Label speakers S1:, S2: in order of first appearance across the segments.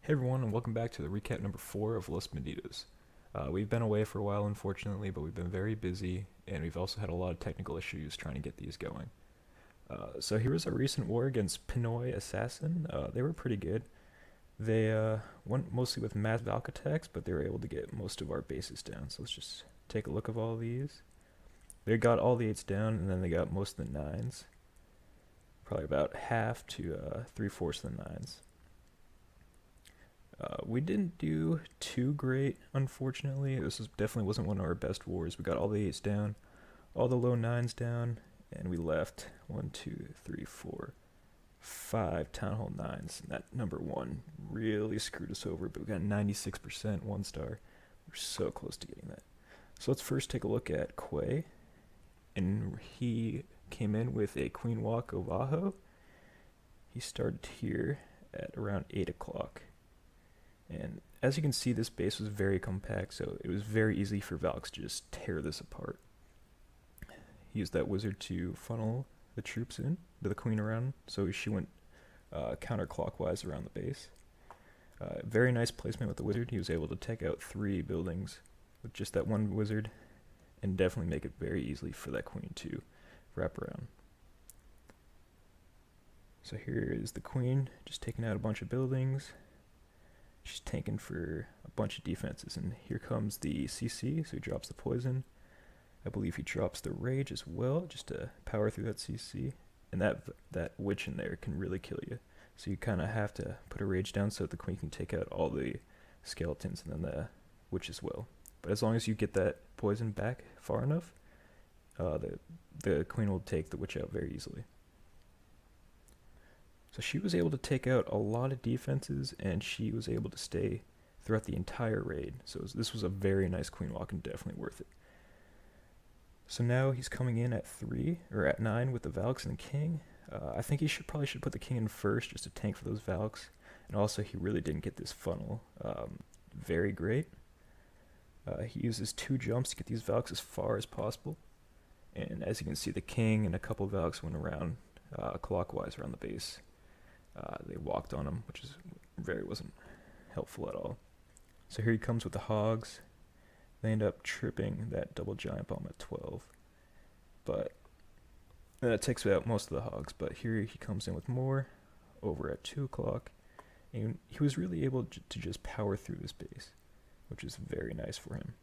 S1: Hey everyone, and welcome back to the recap number 4 of Los Banditos. We've been away for a while, unfortunately, but we've been very busy, and we've also had a lot of technical issues trying to get these going. So here was our recent war against Pinoy Assassin. They were pretty good. They went mostly with mass Valk attacks, but they were able to get most of our bases down. So let's just take a look at all these. They got all the 8s down, and then they got most of the 9s. Probably about half to 3/4 of the 9s. We didn't do too great, unfortunately. Definitely wasn't one of our best wars. We got all the 8s down, all the low 9s down, and we left 1, 2, 3, 4, 5 Town Hall 9s. And that number 1 really screwed us over, but we got 96% 1 star. We're so close to getting that. So let's first take a look at Quay. And he came in with a Queen Walk Ovajo. He started here at around 8 o'clock. And as you can see, this base was very compact, so it was very easy for Valks to just tear this apart. He used that wizard to funnel the troops in to the queen around, so she went counterclockwise around the base. Very nice placement with the wizard. He was able to take out 3 buildings with just that one wizard, and definitely make it very easily for that queen to wrap around. So here is the queen, just taking out a bunch of buildings. She's tanking for a bunch of defenses, and here comes the CC, so he drops the poison. I believe he drops the rage as well, just to power through that CC. And that witch in there can really kill you. So you kind of have to put a rage down so that the queen can take out all the skeletons and then the witch as well. But as long as you get that poison back far enough, the queen will take the witch out very easily. So she was able to take out a lot of defenses, and she was able to stay throughout the entire raid. So this was a very nice queen walk and definitely worth it. So now he's coming in at 3 or at 9 with the Valks and the king. I think he probably should put the king in first just to tank for those Valks. And also he really didn't get this funnel very great. He uses 2 jumps to get these Valks as far as possible. And as you can see, the king and a couple Valks went around clockwise around the base. They walked on him, which wasn't helpful at all. So here he comes with the hogs. They end up tripping that double giant bomb at 12. But that takes out most of the hogs. But here he comes in with more over at 2 o'clock. And he was really able to just power through this base, which is very nice for him.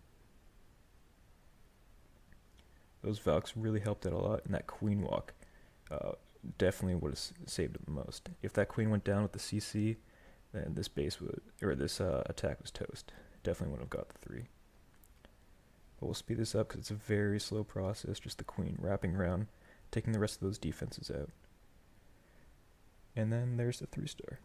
S1: Those Valks really helped out a lot, and that queen walk definitely would have saved it the most. If that queen went down with the CC, then this attack was toast. Definitely would have got the 3. But we'll speed this up because it's a very slow process, just the queen wrapping around, taking the rest of those defenses out. And then there's the 3-star.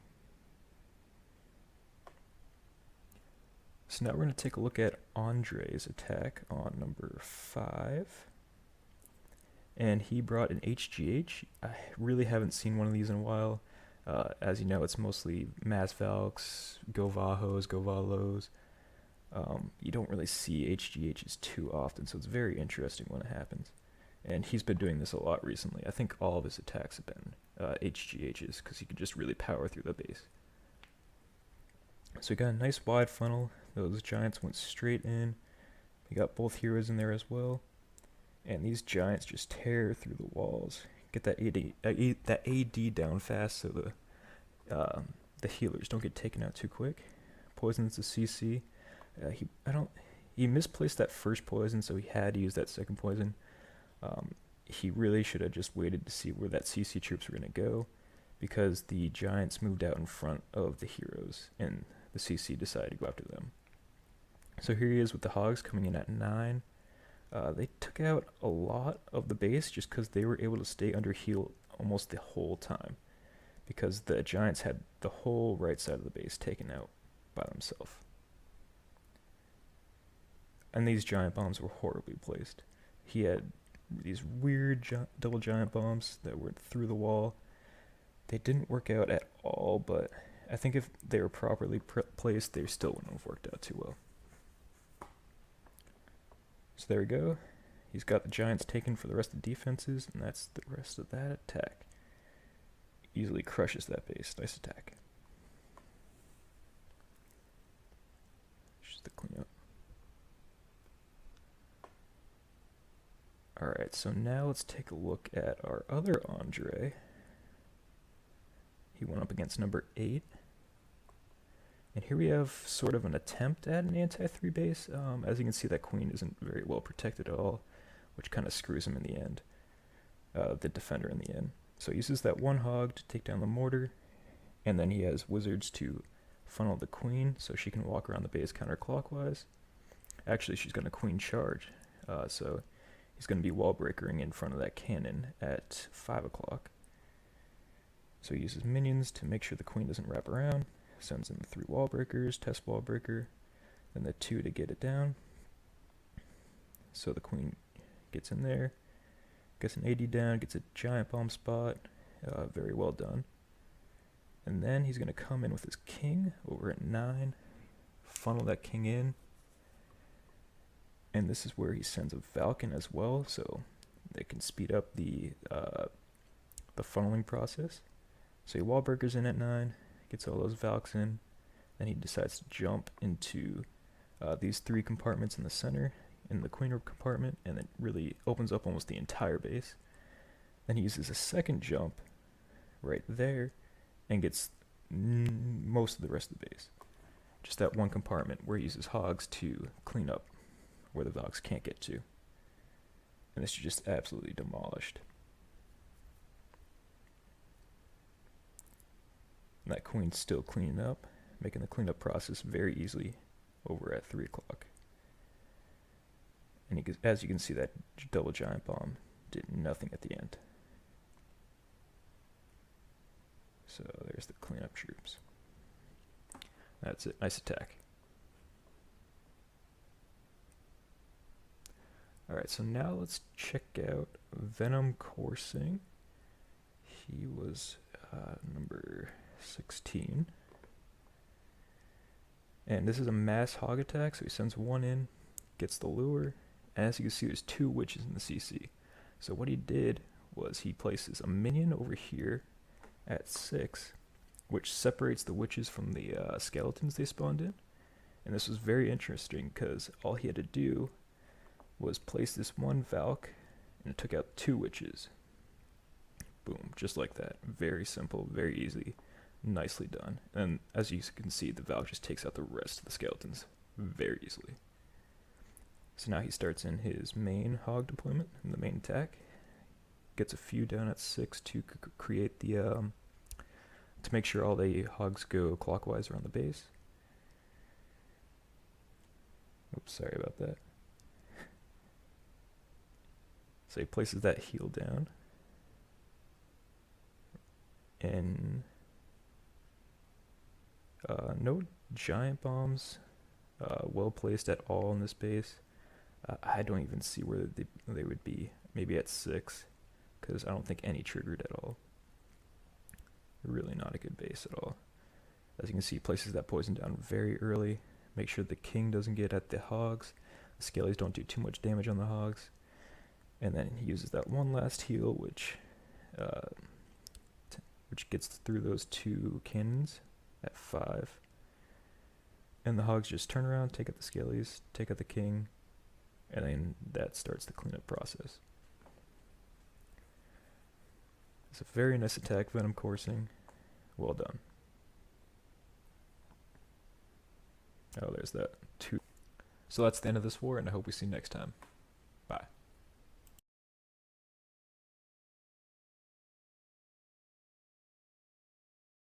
S1: So now we're going to take a look at Andre's attack on number 5. And he brought an HGH. I really haven't seen one of these in a while. As you know, it's mostly Mass Valks, Govajos, Govalos. You don't really see HGHs too often, so it's very interesting when it happens. And he's been doing this a lot recently. I think all of his attacks have been HGHs, because he could just really power through the base. So we got a nice wide funnel. Those giants went straight in. We got both heroes in there as well. And these giants just tear through the walls. Get that AD down fast so the healers don't get taken out too quick. Poisons the CC. He misplaced that first poison, so he had to use that second poison. He really should have just waited to see where that CC troops were going to go, because the giants moved out in front of the heroes, and the CC decided to go after them. So here he is with the hogs coming in at 9. They took out a lot of the base just because they were able to stay under heal almost the whole time, because the giants had the whole right side of the base taken out by themselves. And these giant bombs were horribly placed. He had these weird double giant bombs that went through the wall. They didn't work out at all, but I think if they were properly placed, they still wouldn't have worked out too well. So there we go. He's got the giants taken for the rest of the defenses, and that's the rest of that attack. Easily crushes that base. Nice attack. the cleanup. Alright, so now let's take a look at our other Andre. He went up against number 8. And here we have sort of an attempt at an anti-3 base. As you can see, that queen isn't very well protected at all, which kind of screws him in the end. The defender in the end. So he uses that one hog to take down the mortar, and then he has wizards to funnel the queen so she can walk around the base counterclockwise. Actually, she's going to queen charge, so he's going to be wall breakering in front of that cannon at 5 o'clock. So he uses minions to make sure the queen doesn't wrap around. Sends in the 3 wall breakers, test wall breaker, then the 2 to get it down. So the queen gets in there, gets an AD down, gets a giant bomb spot. Very well done. And then he's going to come in with his king over at 9, funnel that king in. And this is where he sends a falcon as well, so they can speed up the funneling process. So he wall breakers in at 9. Gets all those Valks in, then he decides to jump into these 3 compartments in the center, in the queen compartment, and it really opens up almost the entire base. Then he uses a second jump right there, and gets most of the rest of the base. Just that one compartment where he uses hogs to clean up where the Valks can't get to. And this is just absolutely demolished. And that queen's still cleaning up, making the cleanup process very easily over at 3 o'clock. And as you can see, that double giant bomb did nothing at the end. So there's the cleanup troops. That's it. Nice attack. Alright, so now let's check out Venom Coursing. He was number 16. And this is a mass hog attack, so he sends 1 in, gets the lure, and as you can see, there's 2 witches in the CC. So what he did was he places a minion over here at 6, which separates the witches from the skeletons they spawned in. And this was very interesting because all he had to do was place this 1 Valk, and it took out 2 witches. Boom, just like that. Very simple, very easy. Nicely done. And as you can see, the Valk just takes out the rest of the skeletons very easily. So now he starts in his main hog deployment, in the main attack. Gets a few down at 6 to create the, to make sure all the hogs go clockwise around the base. Oops, sorry about that. So he places that heal down. And no giant bombs well placed at all in this base. I don't even see where they would be. Maybe at 6, because I don't think any triggered at all. Really not a good base at all. As you can see, he places that poison down very early. Make sure the king doesn't get at the hogs. The skellies don't do too much damage on the hogs. And then he uses that one last heal, which gets through those 2 cannons at 5. And the hogs just turn around, take out the skellies, take out the king, and then that starts the cleanup process. It's a very nice attack, Venom Coursing. Well done. Oh, there's that 2. So that's the end of this war, and I hope we see you next time. Bye.